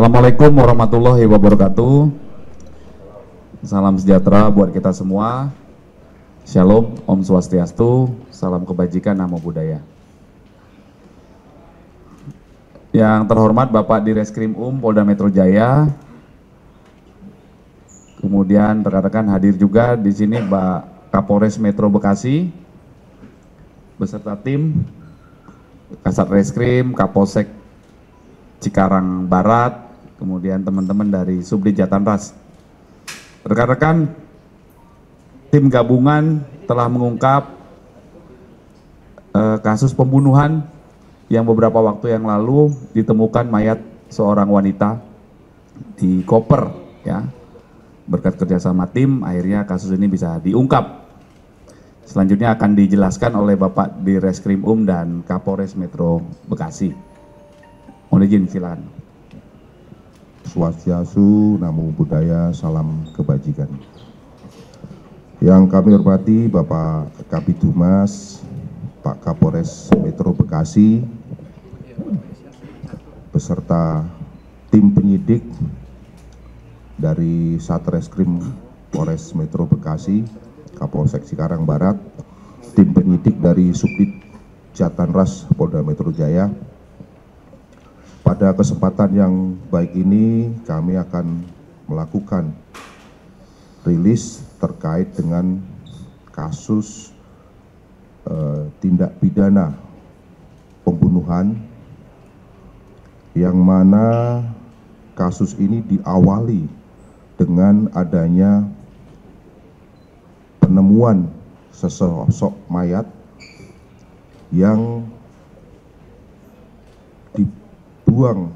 Assalamualaikum warahmatullahi wabarakatuh. Salam sejahtera buat kita semua. Shalom, Om Swastiastu, salam kebajikan, namo buddhaya. Yang terhormat Bapak Direskrim Polda Metro Jaya. Kemudian rekan-rekan hadir juga di sini Pak Kapolres Metro Bekasi beserta tim Kasat Reskrim, Kapolsek Cikarang Barat, kemudian teman-teman dari Subdit Jatanras. Rekan-rekan, tim gabungan telah mengungkap kasus pembunuhan yang beberapa waktu yang lalu ditemukan mayat seorang wanita di koper, ya. Berkat kerjasama tim, akhirnya kasus ini bisa diungkap. Selanjutnya akan dijelaskan oleh Bapak Direskrim dan Kapolres Metro Bekasi. Mohon izin, silakan. Swastiastu, namo buddhaya, salam kebajikan. Yang kami hormati Bapak Kabid Humas, Pak Kapolres Metro Bekasi, beserta tim penyidik dari Satreskrim Polres Metro Bekasi, Kapolsek Cikarang Barat, tim penyidik dari Subdit Jatanras Polda Metro Jaya. Pada kesempatan yang baik ini kami akan melakukan rilis terkait dengan kasus tindak pidana pembunuhan yang mana kasus ini diawali dengan adanya penemuan sesosok mayat yang dibuang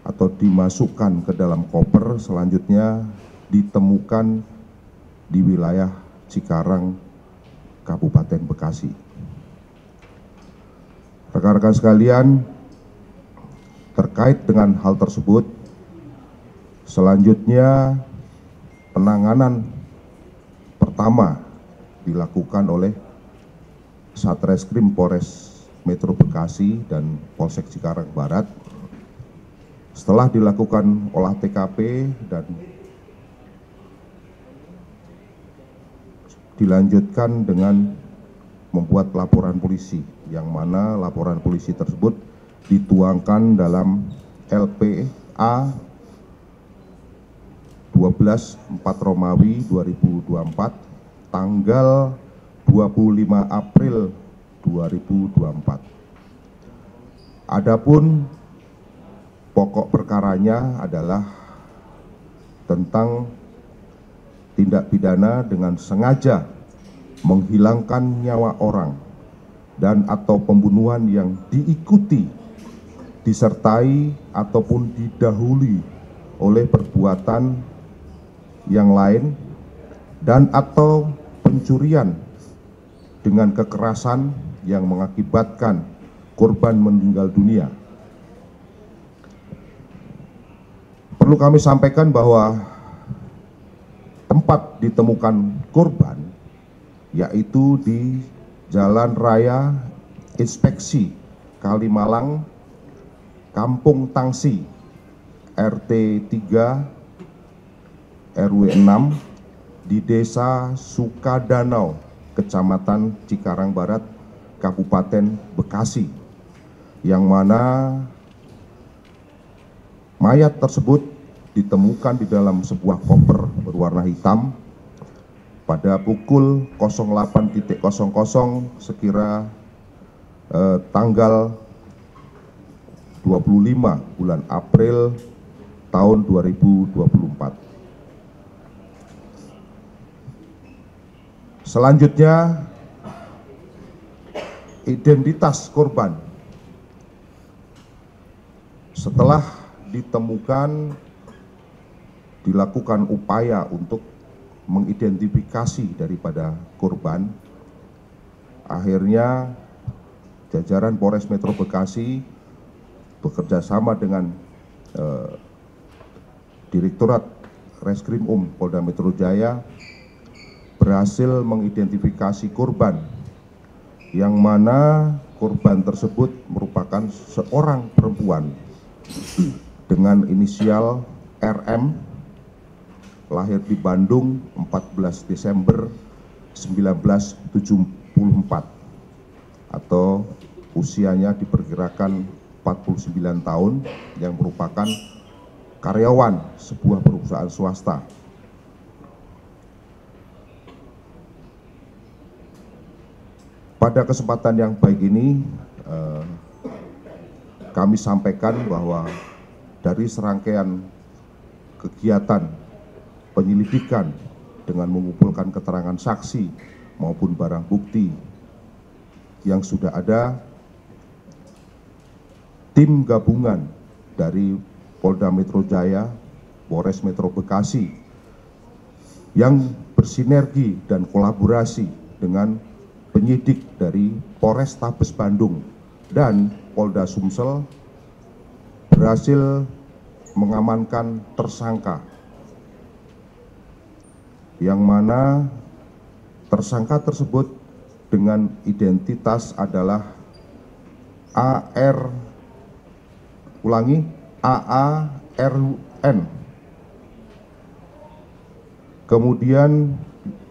atau dimasukkan ke dalam koper, selanjutnya ditemukan di wilayah Cikarang, Kabupaten Bekasi. Rekan-rekan sekalian, terkait dengan hal tersebut, selanjutnya penanganan pertama dilakukan oleh Satreskrim Polres Metro Bekasi dan Polsek Cikarang Barat. Setelah dilakukan olah TKP dan dilanjutkan dengan membuat laporan polisi, yang mana laporan polisi tersebut dituangkan dalam LPA 12/4 Romawi 2024 tanggal 25 April 2024. Adapun pokok perkaranya adalah tentang tindak pidana dengan sengaja menghilangkan nyawa orang dan atau pembunuhan yang diikuti, disertai ataupun didahului oleh perbuatan yang lain dan atau pencurian dengan kekerasan yang mengakibatkan korban meninggal dunia. Perlu kami sampaikan bahwa tempat ditemukan korban yaitu di Jalan Raya Inspeksi Kalimalang, Kampung Tangsi, RT 3 RW 6 di Desa Sukadanau, Kecamatan Cikarang Barat, Kabupaten Bekasi, yang mana mayat tersebut ditemukan di dalam sebuah koper berwarna hitam pada pukul 08.00 sekira tanggal 25 bulan April tahun 2024. Selanjutnya, identitas korban. Setelah ditemukan, dilakukan upaya untuk mengidentifikasi daripada korban. Akhirnya jajaran Polres Metro Bekasi bekerja sama dengan Direktorat Reskrim Polda Metro Jaya berhasil mengidentifikasi korban, yang mana korban tersebut merupakan seorang perempuan dengan inisial RM, lahir di Bandung 14 Desember 1974 atau usianya diperkirakan 49 tahun, yang merupakan karyawan sebuah perusahaan swasta. Pada kesempatan yang baik ini, kami sampaikan bahwa dari serangkaian kegiatan penyelidikan dengan mengumpulkan keterangan saksi maupun barang bukti yang sudah ada, tim gabungan dari Polda Metro Jaya, Polres Metro Bekasi yang bersinergi dan kolaborasi dengan penyidik dari Polrestabes Bandung dan Polda Sumsel berhasil mengamankan tersangka, yang mana tersangka tersebut dengan identitas adalah AARN. Kemudian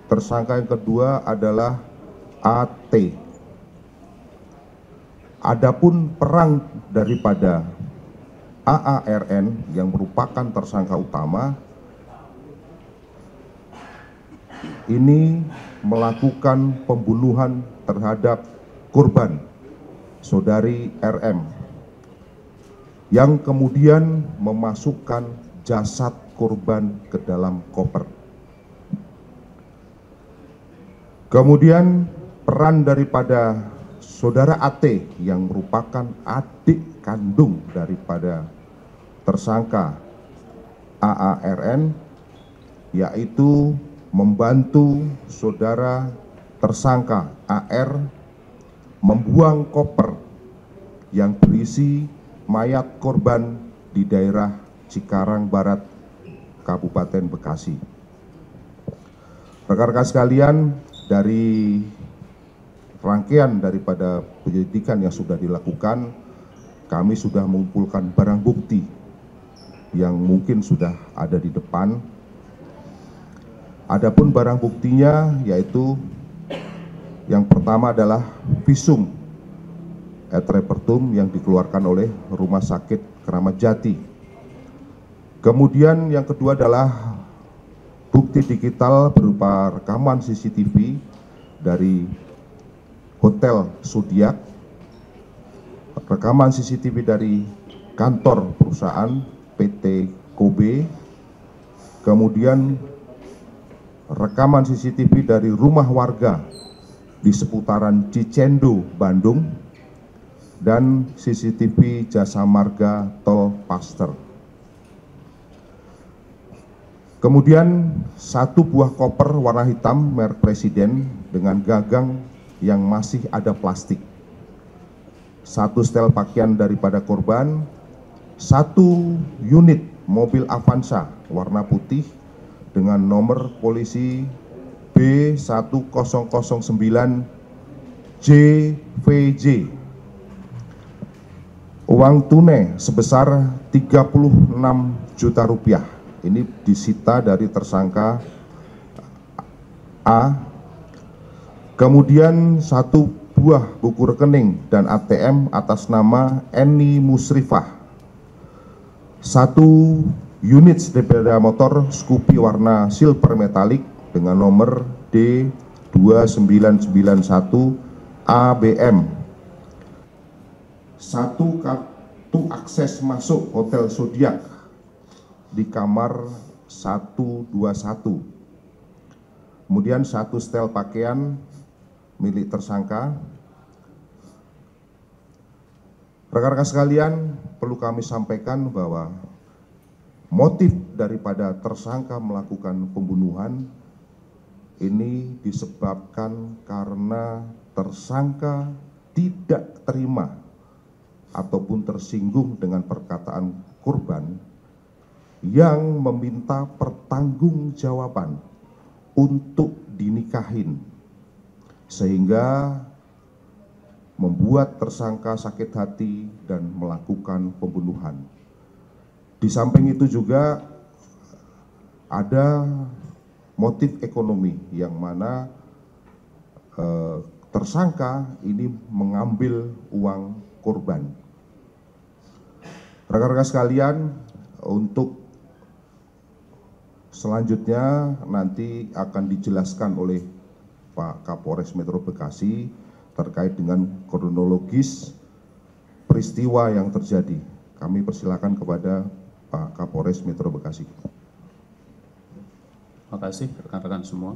tersangka yang kedua adalah AT. Adapun peran daripada AARN yang merupakan tersangka utama ini melakukan pembunuhan terhadap korban saudari RM, yang kemudian memasukkan jasad korban ke dalam koper. Kemudian peran daripada saudara AT yang merupakan adik kandung daripada tersangka AARN, yaitu membantu saudara tersangka AR membuang koper yang berisi mayat korban di daerah Cikarang Barat, Kabupaten Bekasi. Rekan-rekan sekalian, dari rangkaian daripada penyelidikan yang sudah dilakukan, kami sudah mengumpulkan barang bukti yang mungkin sudah ada di depan. Adapun barang buktinya yaitu yang pertama adalah visum et repertum yang dikeluarkan oleh Rumah Sakit Kramat Jati. Kemudian yang kedua adalah bukti digital berupa rekaman CCTV dari Hotel Zodiac, rekaman CCTV dari kantor perusahaan PT Kobe, kemudian rekaman CCTV dari rumah warga di seputaran Cicendo, Bandung, dan CCTV Jasa Marga Tol Paster. Kemudian satu buah koper warna hitam merek Presiden dengan gagang yang masih ada plastik, satu setel pakaian daripada korban, satu unit mobil Avanza warna putih dengan nomor polisi B1009 JVJ, uang tunai sebesar 36 juta rupiah. Ini disita dari tersangka A. Kemudian satu buah buku rekening dan ATM atas nama Eni Musrifah, satu unit sepeda motor Scoopy warna silver metalik dengan nomor D2991 ABM, satu kartu akses masuk Hotel Zodiac di kamar 121, kemudian satu setel pakaian milik tersangka. Rekan-rekan sekalian, perlu kami sampaikan bahwa motif daripada tersangka melakukan pembunuhan ini disebabkan karena tersangka tidak terima ataupun tersinggung dengan perkataan korban yang meminta pertanggungjawaban untuk dinikahin, sehingga membuat tersangka sakit hati dan melakukan pembunuhan. Di samping itu juga ada motif ekonomi yang mana tersangka ini mengambil uang korban. Rekan-rekan sekalian, untuk selanjutnya nanti akan dijelaskan oleh Pak Kapolres Metro Bekasi terkait dengan kronologis peristiwa yang terjadi. Kami persilakan kepada Pak Kapolres Metro Bekasi. Terima kasih rekan-rekan semua.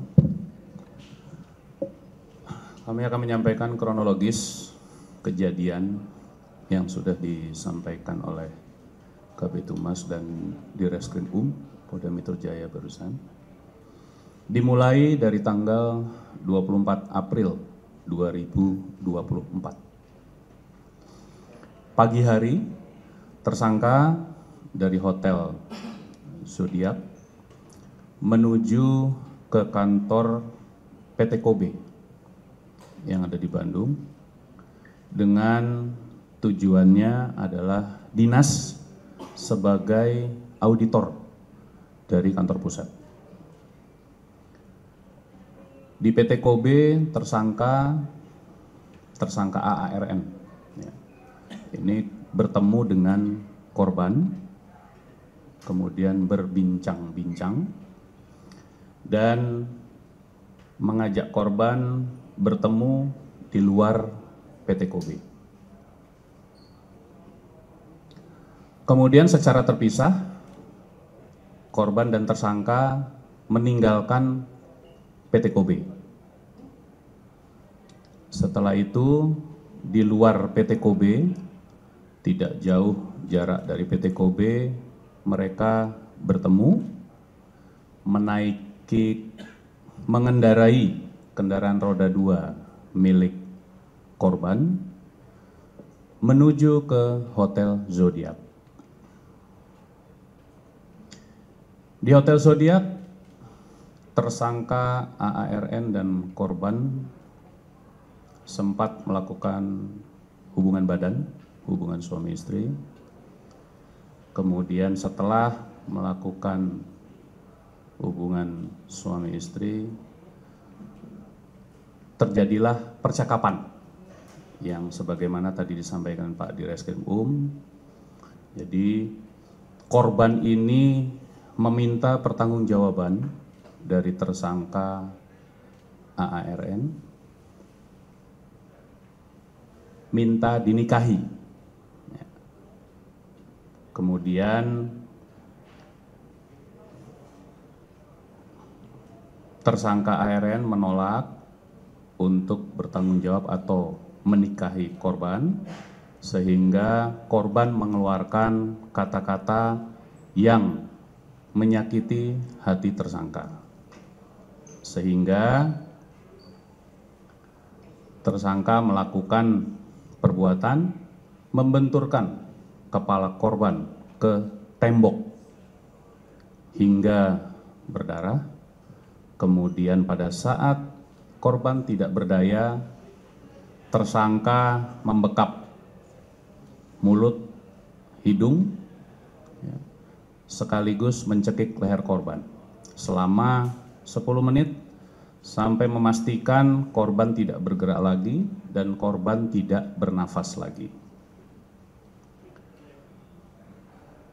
Kami akan menyampaikan kronologis kejadian yang sudah disampaikan oleh Kabid Humas dan Direskrim Polda Metro Jaya barusan. Dimulai dari tanggal 24 April 2024. Pagi hari, tersangka dari Hotel Zodiac menuju ke kantor PT Kobe yang ada di Bandung dengan tujuannya adalah dinas sebagai auditor dari kantor pusat. Di PT Kobe tersangka AARN ini bertemu dengan korban, kemudian berbincang-bincang dan mengajak korban bertemu di luar PT Kobe. Kemudian secara terpisah, korban dan tersangka meninggalkan PT Kobe. Setelah itu, di luar PT Kobe, tidak jauh jarak dari PT Kobe, mereka bertemu, mengendarai kendaraan roda 2 milik korban menuju ke Hotel Zodiac. Di Hotel Zodiac, tersangka AARN dan korban sempat melakukan hubungan badan, hubungan suami istri. Kemudian setelah melakukan hubungan suami istri, terjadilah percakapan yang sebagaimana tadi disampaikan Pak Direskrim Jadi korban ini meminta pertanggungjawaban dari tersangka AARN, minta dinikahi. Kemudian tersangka AARN menolak untuk bertanggung jawab atau menikahi korban, sehingga korban mengeluarkan kata-kata yang menyakiti hati tersangka, sehingga tersangka melakukan perbuatan membenturkan kepala korban ke tembok hingga berdarah. Kemudian pada saat korban tidak berdaya, tersangka membekap mulut, hidung, sekaligus mencekik leher korban selama 10 menit sampai memastikan korban tidak bergerak lagi dan korban tidak bernafas lagi.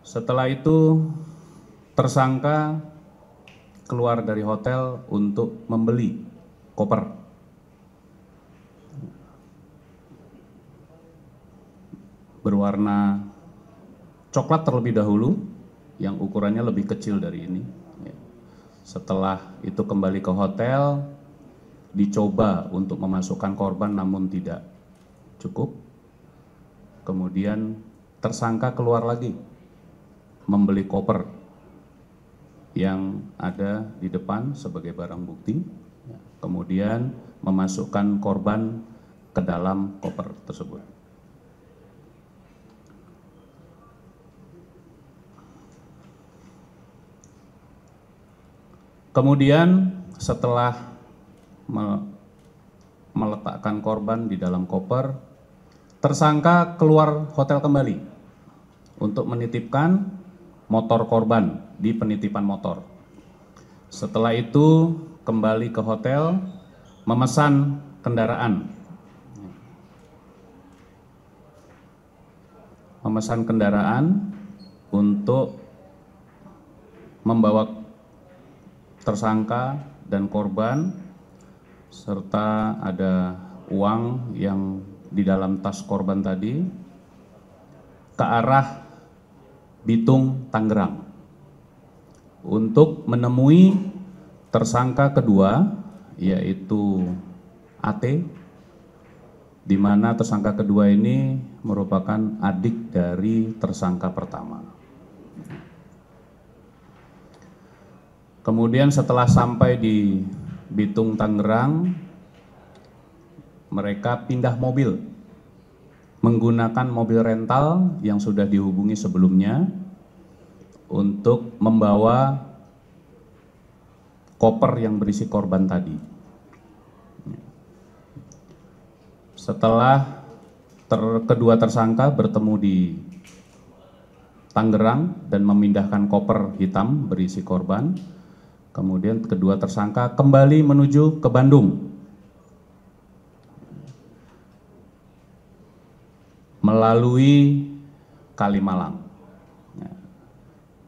Setelah itu, tersangka keluar dari hotel untuk membeli koper. Berwarna coklat terlebih dahulu, yang ukurannya lebih kecil dari ini. Setelah itu kembali ke hotel, dicoba untuk memasukkan korban namun tidak cukup. Kemudian tersangka keluar lagi, membeli koper yang ada di depan sebagai barang bukti, kemudian memasukkan korban ke dalam koper tersebut. Kemudian setelah meletakkan korban di dalam koper, tersangka keluar hotel kembali untuk menitipkan motor korban di penitipan motor. Setelah itu kembali ke hotel, memesan kendaraan. Memesan kendaraan untuk membawa tersangka dan korban, serta ada uang yang di dalam tas korban tadi ke arah Bitung, Tangerang untuk menemui tersangka kedua, yaitu AT, di mana tersangka kedua ini merupakan adik dari tersangka pertama. Kemudian setelah sampai di Bitung, Tangerang, mereka pindah mobil menggunakan mobil rental yang sudah dihubungi sebelumnya untuk membawa koper yang berisi korban tadi. Setelah kedua tersangka bertemu di Tangerang dan memindahkan koper hitam berisi korban, kemudian kedua tersangka kembali menuju ke Bandung melalui Kalimalang.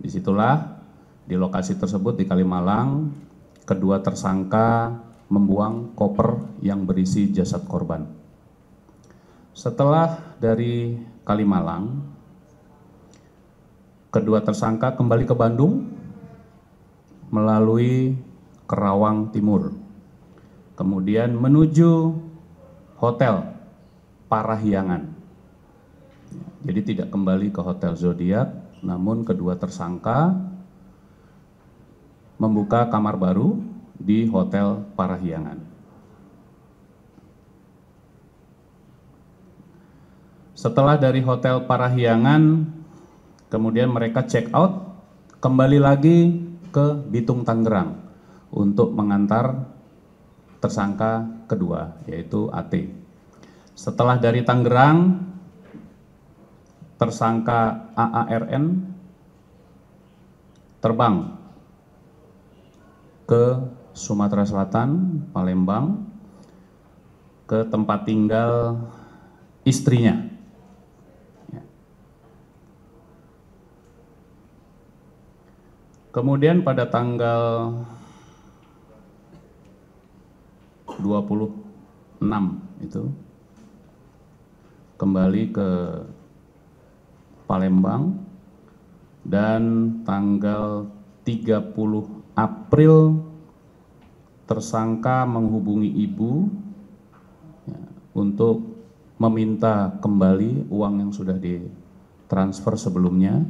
Disitulah di lokasi tersebut di Kalimalang, kedua tersangka membuang koper yang berisi jasad korban. Setelah dari Kalimalang, kedua tersangka kembali ke Bandung melalui Kerawang Timur, kemudian menuju Hotel Parahyangan. Jadi tidak kembali ke Hotel Zodiac, namun kedua tersangka membuka kamar baru di Hotel Parahyangan. Setelah dari Hotel Parahyangan, kemudian mereka check out kembali lagi ke Bitung, Tangerang untuk mengantar tersangka kedua, yaitu AT. Setelah dari Tangerang, tersangka AARN terbang ke Sumatera Selatan, Palembang, ke tempat tinggal istrinya. Kemudian pada tanggal 26 itu kembali ke Palembang, dan tanggal 30 April tersangka menghubungi ibu untuk meminta kembali uang yang sudah ditransfer sebelumnya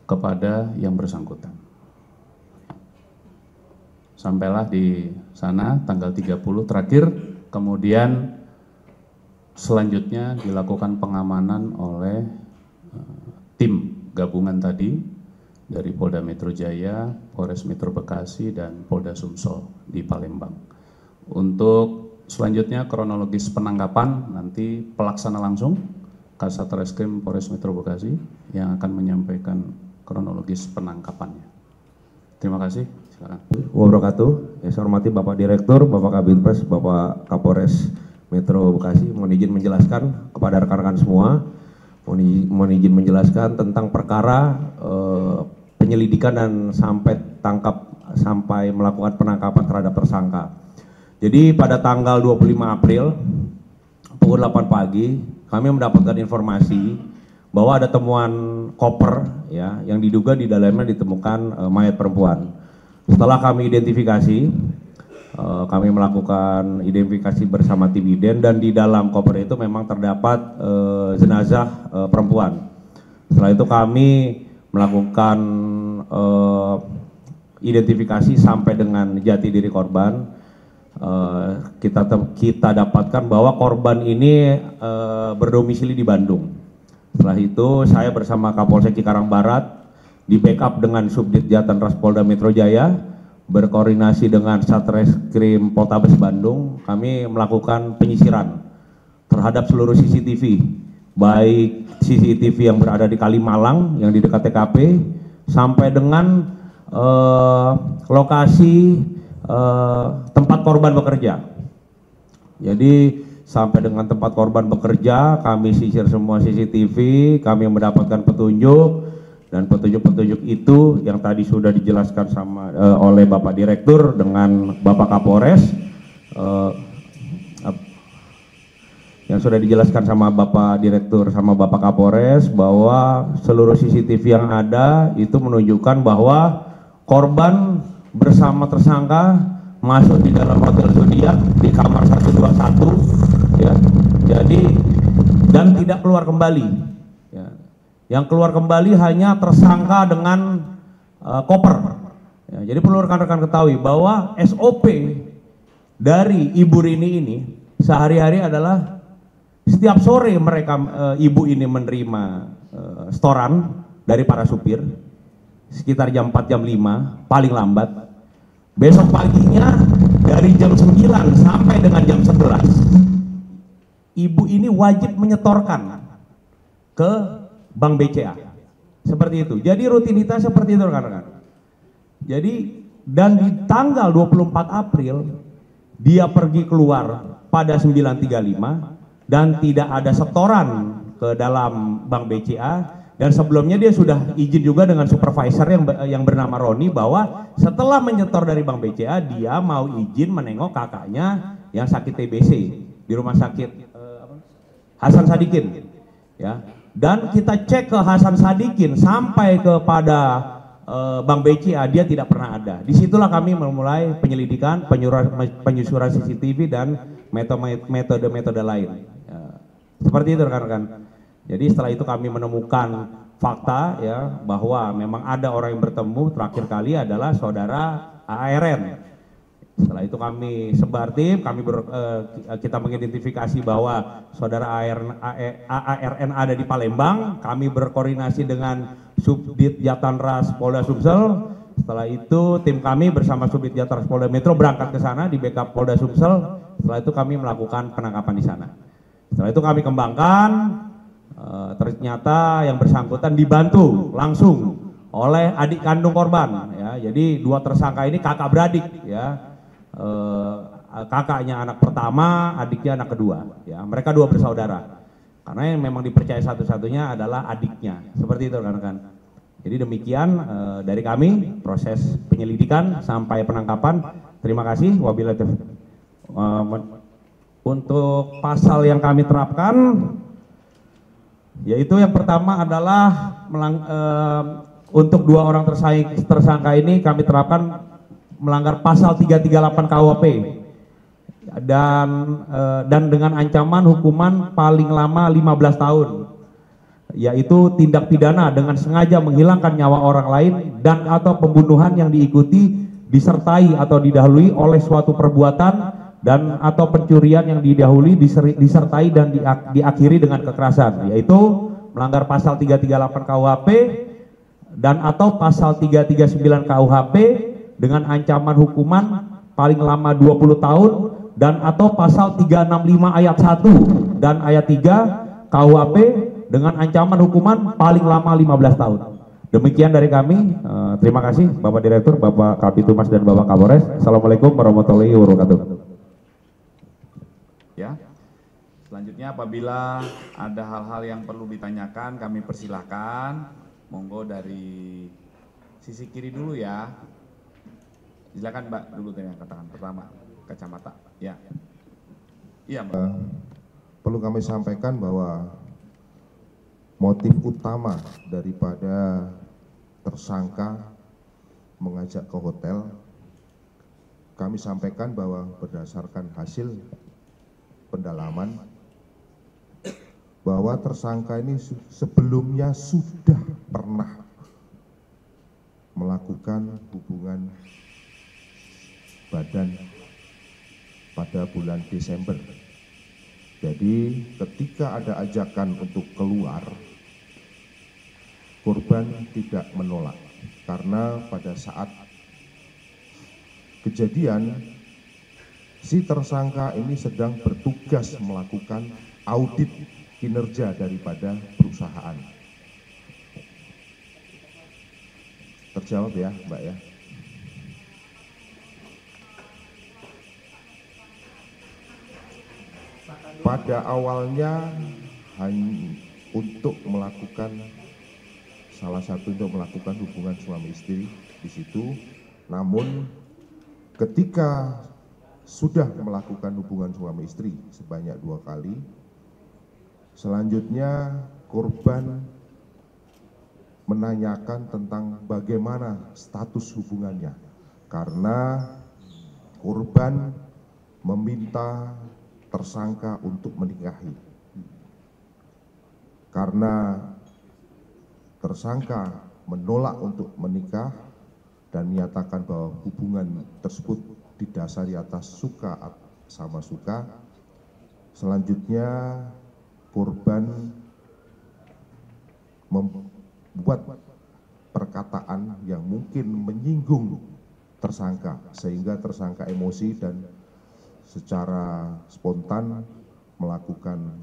kepada yang bersangkutan. Sampailah di sana tanggal 30 terakhir, kemudian selanjutnya dilakukan pengamanan oleh tim gabungan tadi dari Polda Metro Jaya, Polres Metro Bekasi, dan Polda Sumsel di Palembang. Untuk selanjutnya kronologis penangkapan nanti pelaksana langsung Kasat Reskrim Polres Metro Bekasi yang akan menyampaikan kronologis penangkapannya. Terima kasih. Silakan. Wabarakatuh. Yang saya hormati Bapak Direktur, Bapak Kabinpres, Bapak Kapolres Metro Bekasi, mohon izin menjelaskan kepada rekan-rekan semua, mohon izin menjelaskan tentang perkara penyelidikan dan sampai melakukan penangkapan terhadap tersangka. Jadi pada tanggal 25 April pukul 8 pagi kami mendapatkan informasi bahwa ada temuan koper ya yang diduga di dalamnya ditemukan mayat perempuan. Setelah kami identifikasi, kami melakukan identifikasi bersama tim IDEN, dan di dalam koper itu memang terdapat jenazah perempuan. Setelah itu kami melakukan identifikasi sampai dengan jati diri korban. Kita dapatkan bahwa korban ini berdomisili di Bandung. Setelah itu saya bersama Kapolsek Cikarang Barat di backup dengan Subdit Jatan Ras Polda Metro Jaya, berkoordinasi dengan Satreskrim Poltabes Bandung, kami melakukan penyisiran terhadap seluruh CCTV, baik CCTV yang berada di Kalimalang yang di dekat TKP sampai dengan lokasi tempat korban bekerja. Jadi sampai dengan tempat korban bekerja kami sisir semua CCTV, kami mendapatkan petunjuk, dan petunjuk-petunjuk itu yang tadi sudah dijelaskan oleh Bapak Direktur dengan Bapak Kapolres, yang sudah dijelaskan sama Bapak Direktur sama Bapak Kapolres bahwa seluruh CCTV yang ada itu menunjukkan bahwa korban bersama tersangka masuk di dalam hotel Zodiac di kamar 121 ya. Jadi dan tidak keluar kembali ya. Yang keluar kembali hanya tersangka dengan koper ya. Jadi perlu rekan-rekan ketahui bahwa SOP dari Ibu Rini ini sehari-hari adalah setiap sore mereka ibu ini menerima setoran dari para supir sekitar jam 4 jam 5 paling lambat. Besok paginya dari jam 9 sampai dengan jam 11 ibu ini wajib menyetorkan ke Bank BCA. Seperti itu. Jadi rutinitas seperti itu rekan-rekan. Jadi dan di tanggal 24 April dia pergi keluar pada 9.35 dan tidak ada setoran ke dalam Bank BCA, dan sebelumnya dia sudah izin juga dengan supervisor yang bernama Roni bahwa setelah menyetor dari Bank BCA dia mau izin menengok kakaknya yang sakit TBC di rumah sakit Hasan Sadikin ya. Dan kita cek ke Hasan Sadikin sampai kepada Bank BCA dia tidak pernah ada. Disitulah kami memulai penyelidikan, penyusuran CCTV dan metode-metode lain. Seperti itu rekan-rekan. Jadi setelah itu kami menemukan fakta ya bahwa memang ada orang yang bertemu terakhir kali adalah saudara AARN. Setelah itu kami sebar tim, kita mengidentifikasi bahwa saudara AARN ada di Palembang. Kami berkoordinasi dengan Subdit Jatanras Polda Sumsel. Setelah itu tim kami bersama Subdit Jatanras Polda Metro berangkat ke sana di backup Polda Sumsel. Setelah itu kami melakukan penangkapan di sana. Setelah itu kami kembangkan, ternyata yang bersangkutan dibantu langsung oleh adik kandung korban ya. Jadi dua tersangka ini kakak beradik ya, kakaknya anak pertama, adiknya anak kedua ya. Mereka dua bersaudara karena yang memang dipercaya satu-satunya adalah adiknya. Seperti itu rekan-rekan. Jadi demikian dari kami proses penyelidikan sampai penangkapan. Terima kasih. Wabillahi taufiq. Untuk pasal yang kami terapkan, yaitu yang pertama adalah untuk dua orang tersangka ini kami terapkan melanggar pasal 338 KUHP dan dengan ancaman hukuman paling lama 15 tahun, yaitu tindak pidana dengan sengaja menghilangkan nyawa orang lain dan atau pembunuhan yang diikuti, disertai atau didahului oleh suatu perbuatan dan atau pencurian yang didahului, disertai dan diakhiri dengan kekerasan, yaitu melanggar pasal 338 KUHP dan atau pasal 339 KUHP dengan ancaman hukuman paling lama 20 tahun dan atau pasal 365 ayat 1 dan ayat 3 KUHP dengan ancaman hukuman paling lama 15 tahun. Demikian dari kami. Terima kasih Bapak Direktur, Bapak Kabitumas dan Bapak Kapolres. Assalamualaikum warahmatullahi wabarakatuh. Ya. Selanjutnya apabila ada hal-hal yang perlu ditanyakan kami persilahkan. Monggo dari sisi kiri dulu ya. Silakan Mbak dulu yang katakan pertama, kacamata. Ya. Iya, Mbak. Perlu kami sampaikan bahwa motif utama daripada tersangka mengajak ke hotel, kami sampaikan bahwa berdasarkan hasil pendalaman bahwa tersangka ini sebelumnya sudah pernah melakukan hubungan badan pada bulan Desember. Jadi ketika ada ajakan untuk keluar, korban tidak menolak karena pada saat kejadian si tersangka ini sedang bertugas melakukan audit kinerja daripada perusahaan. Terjawab ya, Mbak ya. Pada awalnya hanya untuk melakukan hubungan suami istri di situ, namun ketika sudah melakukan hubungan suami istri sebanyak 2 kali, selanjutnya korban menanyakan tentang bagaimana status hubungannya, karena korban meminta tersangka untuk menikahi. Karena tersangka menolak untuk menikah dan menyatakan bahwa hubungan tersebut didasari atas suka sama suka, selanjutnya korban membuat perkataan yang mungkin menyinggung tersangka, sehingga tersangka emosi dan secara spontan melakukan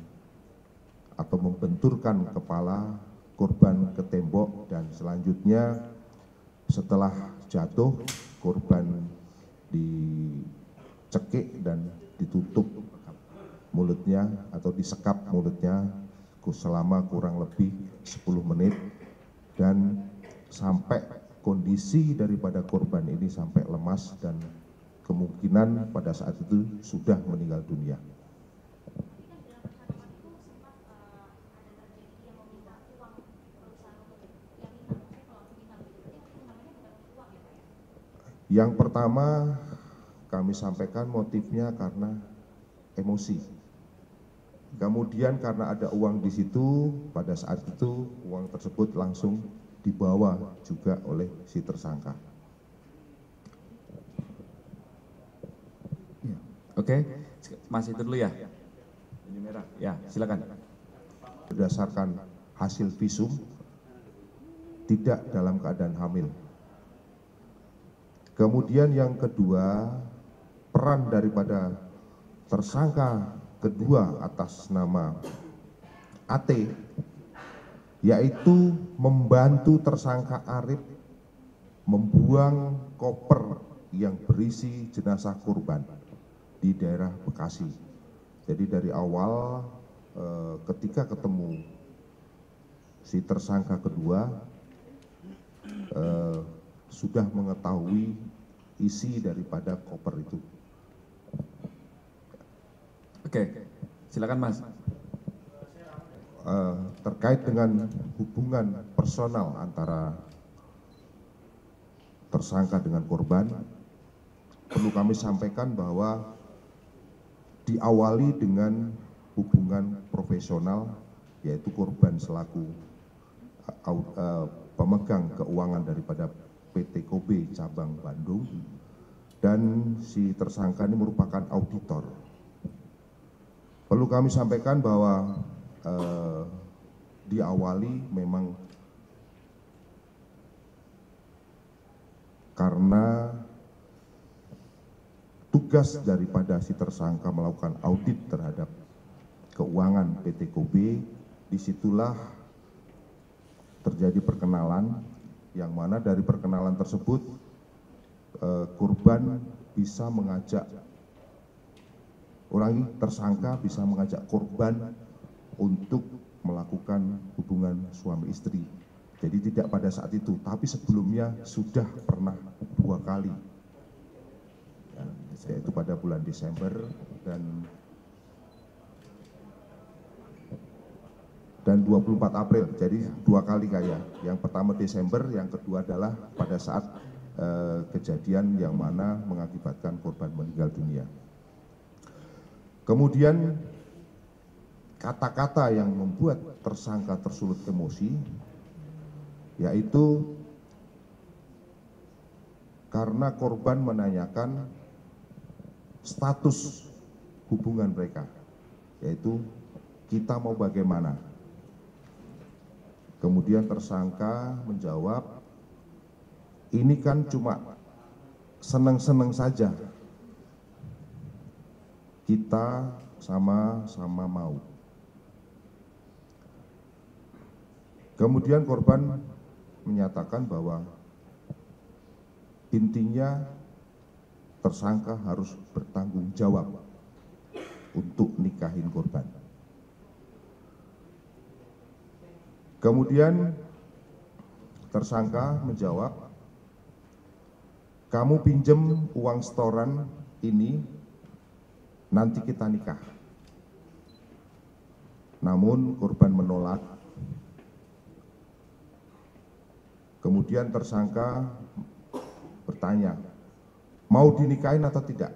atau membenturkan kepala korban ke tembok, dan selanjutnya setelah jatuh korban dicekik dan ditutup mulutnya atau disekap mulutnya selama kurang lebih 10 menit, dan sampai kondisi daripada korban ini sampai lemas dan kemungkinan pada saat itu sudah meninggal dunia. Yang pertama kami sampaikan motifnya karena emosi. Kemudian karena ada uang di situ, pada saat itu uang tersebut langsung dibawa juga oleh si tersangka. Oke, masih itu dulu ya. Ini merah. Ya, silakan. Berdasarkan hasil visum tidak dalam keadaan hamil. Kemudian yang kedua, peran daripada tersangka kedua atas nama AT, yaitu membantu tersangka Arif membuang koper yang berisi jenazah korban di daerah Bekasi. Jadi dari awal ketika ketemu si tersangka kedua sudah mengetahui isi daripada koper itu. Oke, silakan Mas. Terkait dengan hubungan personal antara tersangka dengan korban, perlu kami sampaikan bahwa diawali dengan hubungan profesional, yaitu korban selaku pemegang keuangan daripada PT Kobe cabang Bandung, dan si tersangka ini merupakan auditor. Perlu kami sampaikan bahwa diawali memang karena tugas daripada si tersangka melakukan audit terhadap keuangan PT Kobe. Disitulah terjadi perkenalan, yang mana dari perkenalan tersebut korban bisa mengajak tersangka bisa mengajak korban untuk melakukan hubungan suami istri. Jadi tidak pada saat itu, tapi sebelumnya sudah pernah 2 kali. Yaitu pada bulan Desember dan 24 April, jadi 2 kali kayak. Yang pertama Desember, yang kedua adalah pada saat kejadian yang mana mengakibatkan korban meninggal dunia. Kemudian kata-kata yang membuat tersangka tersulut emosi, yaitu karena korban menanyakan status hubungan mereka, yaitu kita mau bagaimana. Kemudian tersangka menjawab, ini kan cuma seneng-seneng saja, kita sama-sama mau. Kemudian korban menyatakan bahwa intinya tersangka harus bertanggung jawab untuk nikahin korban. Kemudian tersangka menjawab, kamu pinjem uang setoran ini, nanti kita nikah. Namun korban menolak. Kemudian tersangka bertanya, mau dinikahin atau tidak?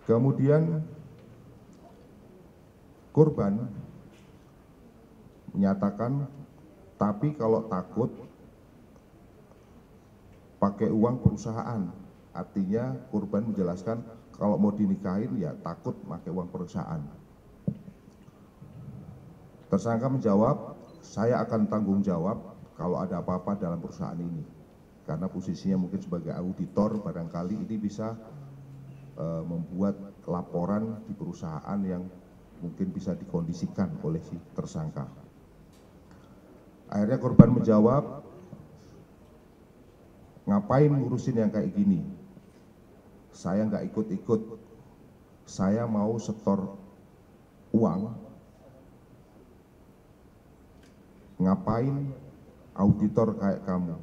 Kemudian korban menyatakan, tapi kalau takut pakai uang perusahaan. Artinya korban menjelaskan kalau mau dinikahin ya takut pakai uang perusahaan. Tersangka menjawab, saya akan tanggung jawab kalau ada apa-apa dalam perusahaan ini. Karena posisinya mungkin sebagai auditor, barangkali ini bisa membuat laporan di perusahaan yang mungkin bisa dikondisikan oleh si tersangka. Akhirnya korban menjawab, ngapain ngurusin yang kayak gini? Saya nggak ikut-ikut, saya mau setor uang. Ngapain auditor kayak kamu?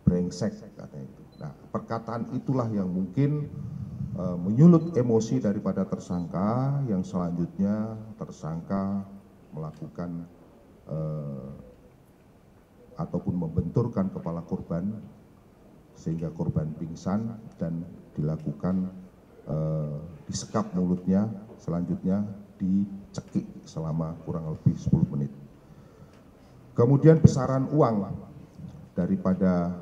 Brengsek, katanya itu. Nah, perkataan itulah yang mungkin menyulut emosi daripada tersangka, yang selanjutnya tersangka melakukan ataupun membenturkan kepala korban sehingga korban pingsan dan dilakukan disekap mulutnya, selanjutnya dicekik selama kurang lebih 10 menit. Kemudian besaran uang daripada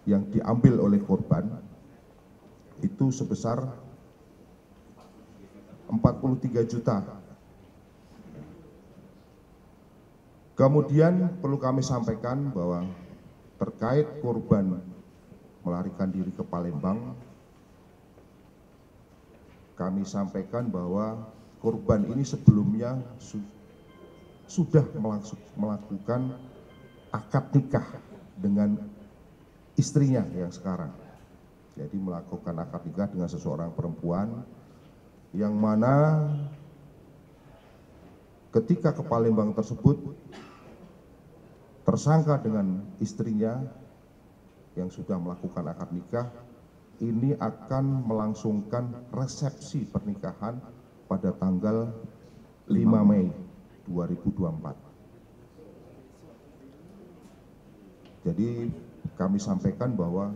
yang diambil oleh korban itu sebesar 43 juta. Kemudian perlu kami sampaikan bahwa terkait korban melarikan diri ke Palembang, kami sampaikan bahwa korban ini sebelumnya sudah melakukan akad nikah dengan istrinya yang sekarang. Jadi melakukan akad nikah dengan seseorang perempuan yang mana ketika ke Palembang tersebut tersangka dengan istrinya yang sudah melakukan akad nikah ini akan melangsungkan resepsi pernikahan pada tanggal 5 Mei 2024. Jadi kami sampaikan bahwa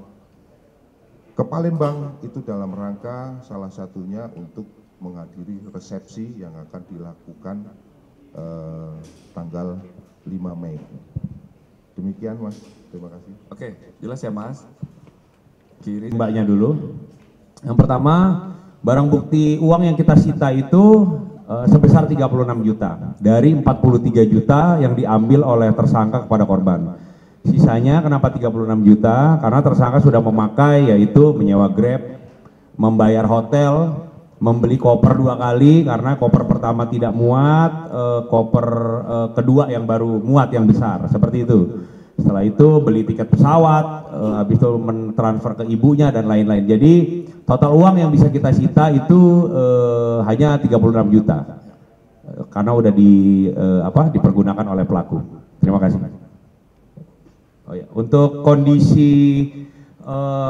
ke Palembang itu dalam rangka salah satunya untuk menghadiri resepsi yang akan dilakukan tanggal 5 Mei. Demikian Mas, terima kasih. Oke, jelas ya Mas. Kiri Mbaknya dulu. Yang pertama, barang bukti uang yang kita sita itu sebesar 36 juta dari 43 juta yang diambil oleh tersangka kepada korban. Sisanya kenapa 36 juta? Karena tersangka sudah memakai, yaitu menyewa Grab, membayar hotel, membeli koper 2 kali karena koper pertama tidak muat, koper kedua yang baru muat yang besar, seperti itu. Setelah itu beli tiket pesawat, habis itu mentransfer ke ibunya dan lain-lain. Jadi total uang yang bisa kita sita itu hanya 36 juta karena udah dipergunakan oleh pelaku. Terima kasih. Oh ya, untuk kondisi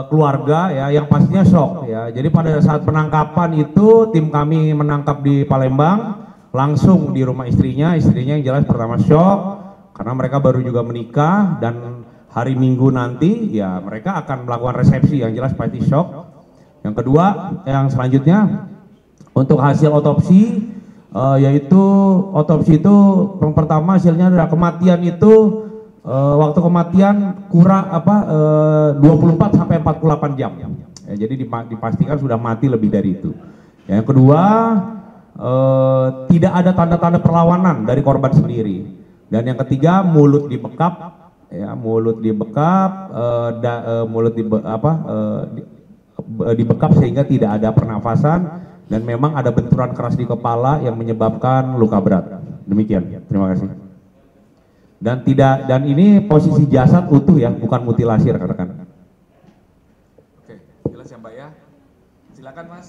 keluarga ya, yang pastinya shock ya. Jadi pada saat penangkapan itu tim kami menangkap di Palembang, langsung di rumah istrinya yang jelas pertama shock karena mereka baru juga menikah dan hari Minggu nanti ya mereka akan melakukan resepsi, yang jelas pasti shock. Yang kedua, yang selanjutnya untuk hasil otopsi yaitu otopsi itu yang pertama hasilnya adalah kematian itu waktu kematian kurang 24 sampai 48 jam. Ya, jadi dipastikan sudah mati lebih dari itu. Yang kedua, tidak ada tanda-tanda perlawanan dari korban sendiri. Dan yang ketiga, mulut dibekap, ya, dibekap sehingga tidak ada pernafasan dan memang ada benturan keras di kepala yang menyebabkan luka berat. Demikian. Terima kasih. Dan ini posisi jasad utuh ya, bukan mutilasi rekan-rekan. Oke, jelas ya Mbak ya. Silakan Mas.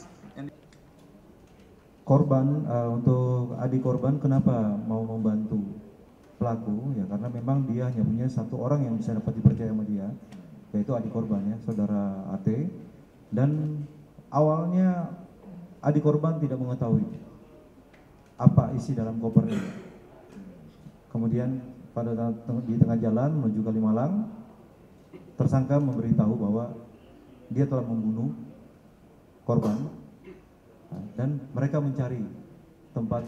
Korban, untuk adik korban kenapa mau membantu pelaku ya, karena memang dia hanya punya satu orang yang bisa dapat dipercaya sama dia, yaitu adik korban ya, saudara AT. Dan awalnya adik korban tidak mengetahui apa isi dalam koper ini. Kemudian di tengah jalan menuju Kalimalang, tersangka memberitahu bahwa dia telah membunuh korban dan mereka mencari tempat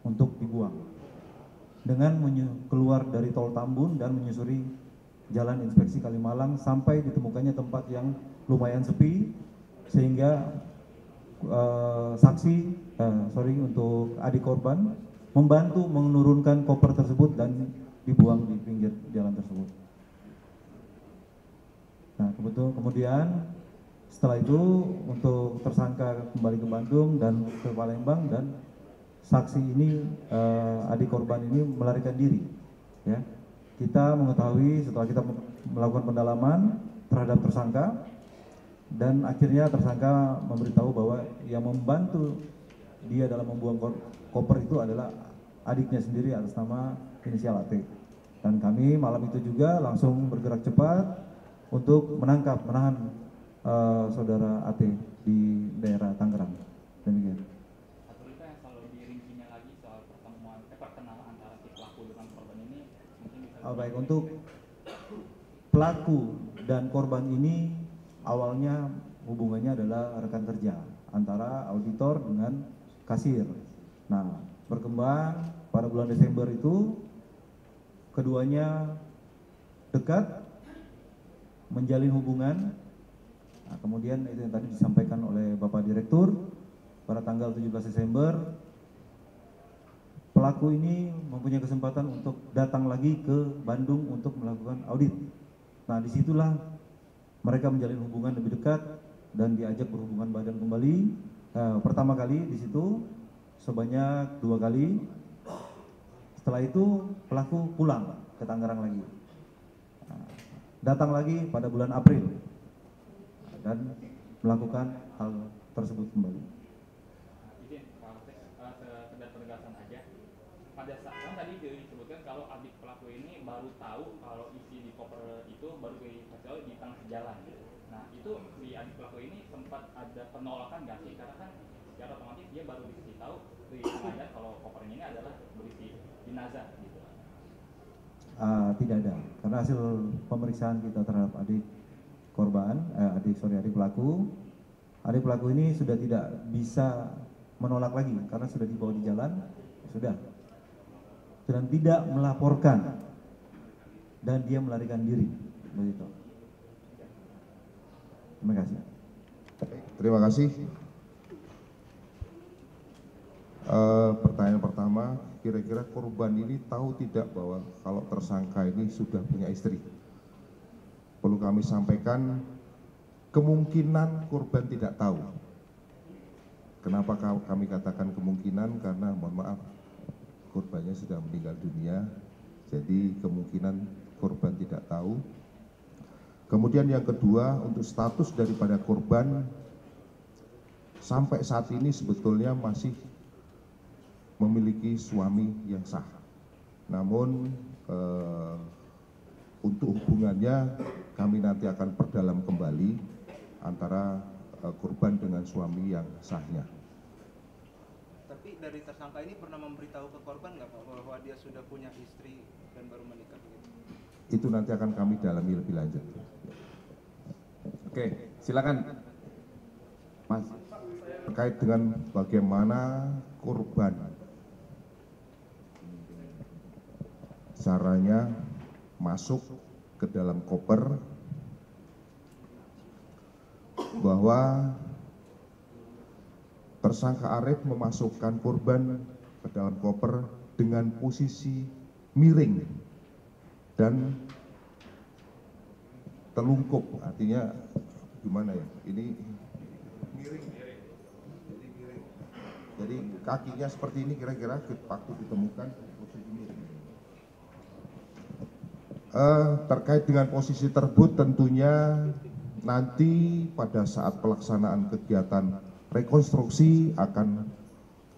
untuk dibuang dengan keluar dari tol Tambun dan menyusuri jalan inspeksi Kalimalang sampai ditemukannya tempat yang lumayan sepi sehingga untuk adik korban membantu menurunkan koper tersebut dan dibuang di pinggir jalan tersebut. Nah, kemudian setelah itu untuk tersangka kembali ke Bandung dan ke Palembang, dan saksi ini adik korban ini melarikan diri. Ya, kita mengetahui setelah kita melakukan pendalaman terhadap tersangka, dan akhirnya tersangka memberitahu bahwa yang membantu dia dalam membuang koper itu adalah adiknya sendiri atas nama inisial AT. Dan kami malam itu juga langsung bergerak cepat untuk menahan saudara AT di daerah Tangerang. Demikian. Yang selalu dirincinya lagi soal perkenalan antara si pelaku dengan korban ini mungkin bisa. Baik, untuk pelaku dan korban ini awalnya hubungannya adalah rekan kerja antara auditor dengan kasir. Nah, berkembang pada bulan Desember itu keduanya dekat, menjalin hubungan. Nah, kemudian itu yang tadi disampaikan oleh Bapak Direktur, pada tanggal 17 Desember pelaku ini mempunyai kesempatan untuk datang lagi ke Bandung untuk melakukan audit. Nah, disitulah mereka menjalin hubungan lebih dekat dan diajak berhubungan badan kembali. Pertama kali di situ sebanyak 2 kali. Setelah itu pelaku pulang ke Tangerang lagi. Datang lagi pada bulan April dan melakukan hal tersebut kembali. Izin, sekedar penegasan aja. Pada saat kan tadi disebutkan kalau adik pelaku ini baru tahu kalau isi di koper itu baru dikasih di tengah jalan. Nah, itu di adik pelaku ini sempat ada penolakan nggak sih? Karena kan secara otomatis dia baru dikasih tahu di tengah jalan kalau kopernya ini adalah berisi jenazah gitu. Tidak ada, karena hasil pemeriksaan kita terhadap adik korban, adik pelaku ini sudah tidak bisa menolak lagi karena sudah dibawa di jalan, sudah, dan tidak melaporkan dan dia melarikan diri, begitu. Terima kasih. Terima kasih. Pertanyaan pertama, kira-kira korban ini tahu tidak bahwa kalau tersangka ini sudah punya istri? Perlu kami sampaikan, kemungkinan korban tidak tahu. Kenapa kami katakan kemungkinan? Karena mohon maaf, korbannya sudah meninggal dunia, jadi kemungkinan korban tidak tahu. Kemudian yang kedua, untuk status daripada korban sampai saat ini sebetulnya masih memiliki suami yang sah. Namun untuk hubungannya kami nanti akan perdalam kembali antara korban dengan suami yang sahnya. Tapi dari tersangka ini pernah memberitahu ke korban nggak Pak bahwa dia sudah punya istri dan baru menikah gitu? Itu nanti akan kami dalami lebih lanjut. Oke, silakan Mas. Terkait dengan bagaimana korban caranya masuk ke dalam koper, bahwa tersangka Arif memasukkan korban ke dalam koper dengan posisi miring dan telungkup, artinya gimana ya? Ini miring. Jadi kakinya seperti ini kira-kira waktu ditemukan posisi miring. Terkait dengan posisi tersebut tentunya nanti pada saat pelaksanaan kegiatan rekonstruksi akan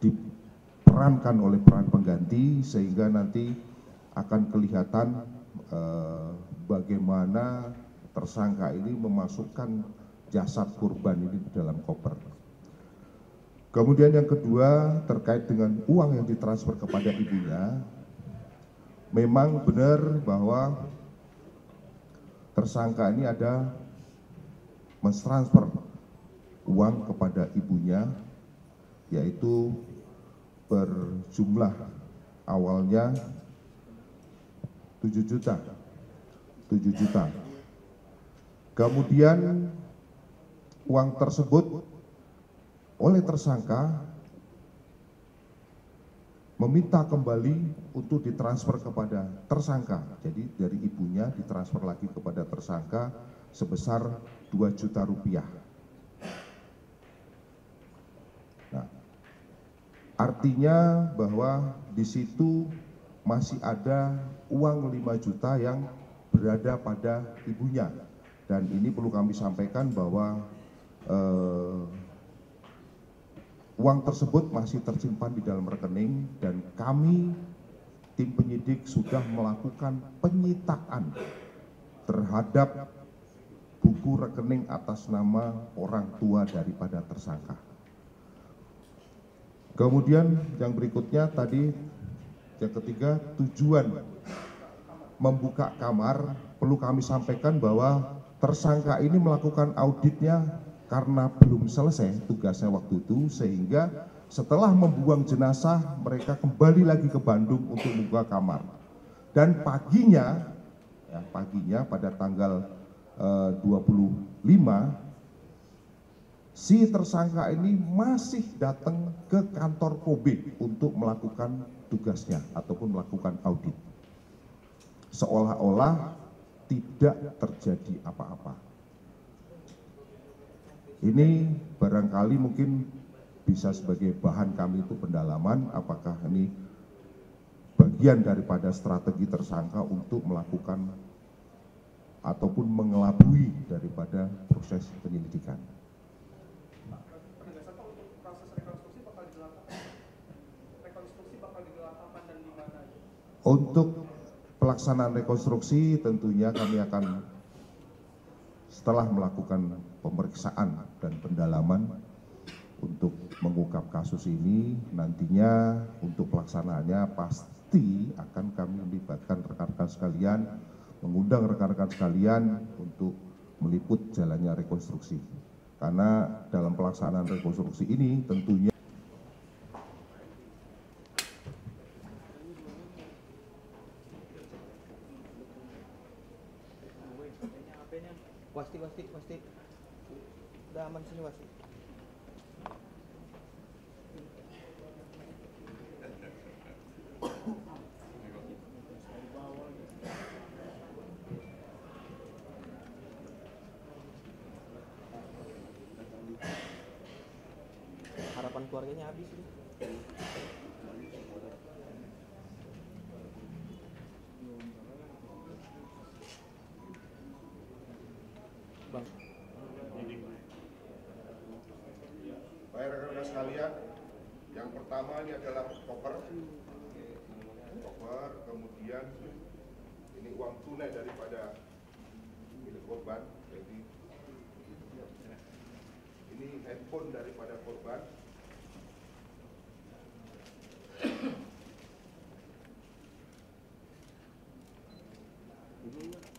diperankan oleh peran pengganti sehingga nanti akan kelihatan bagaimana tersangka ini memasukkan jasad korban ini di dalam koper. Kemudian yang kedua terkait dengan uang yang ditransfer kepada ibunya, memang benar bahwa tersangka ini ada mentransfer uang kepada ibunya, yaitu berjumlah awalnya 7 juta. Kemudian uang tersebut oleh tersangka meminta kembali untuk ditransfer kepada tersangka. Jadi dari ibunya ditransfer lagi kepada tersangka sebesar 2 juta rupiah. Nah, artinya bahwa di situ masih ada uang 5 juta yang berada pada ibunya. Dan ini perlu kami sampaikan bahwa uang tersebut masih tersimpan di dalam rekening dan kami tim penyidik sudah melakukan penyitaan terhadap buku rekening atas nama orang tua daripada tersangka. Kemudian yang berikutnya tadi yang ketiga, tujuan membuka kamar, perlu kami sampaikan bahwa tersangka ini melakukan auditnya karena belum selesai tugasnya waktu itu, sehingga setelah membuang jenazah mereka kembali lagi ke Bandung untuk membuka kamar. Dan paginya pada tanggal 25 si tersangka ini masih datang ke kantor Kobe untuk melakukan tugasnya ataupun melakukan audit, seolah-olah tidak terjadi apa-apa. Ini barangkali mungkin bisa sebagai bahan kami itu pendalaman apakah ini bagian daripada strategi tersangka untuk melakukan ataupun mengelabui daripada proses penyelidikan. Untuk pelaksanaan rekonstruksi tentunya kami akan setelah melakukan pemeriksaan dan pendalaman untuk mengungkap kasus ini, nantinya untuk pelaksanaannya pasti akan kami melibatkan rekan-rekan sekalian, mengundang rekan-rekan sekalian untuk meliput jalannya rekonstruksi. Karena dalam pelaksanaan rekonstruksi ini tentunya Wasti. Udah aman sini Wasti. Harapan keluarganya habis nih. Bang. Baik rekan-rekan sekalian, yang pertama ini adalah koper, kemudian ini uang tunai daripada milik korban, jadi ini handphone daripada korban, ini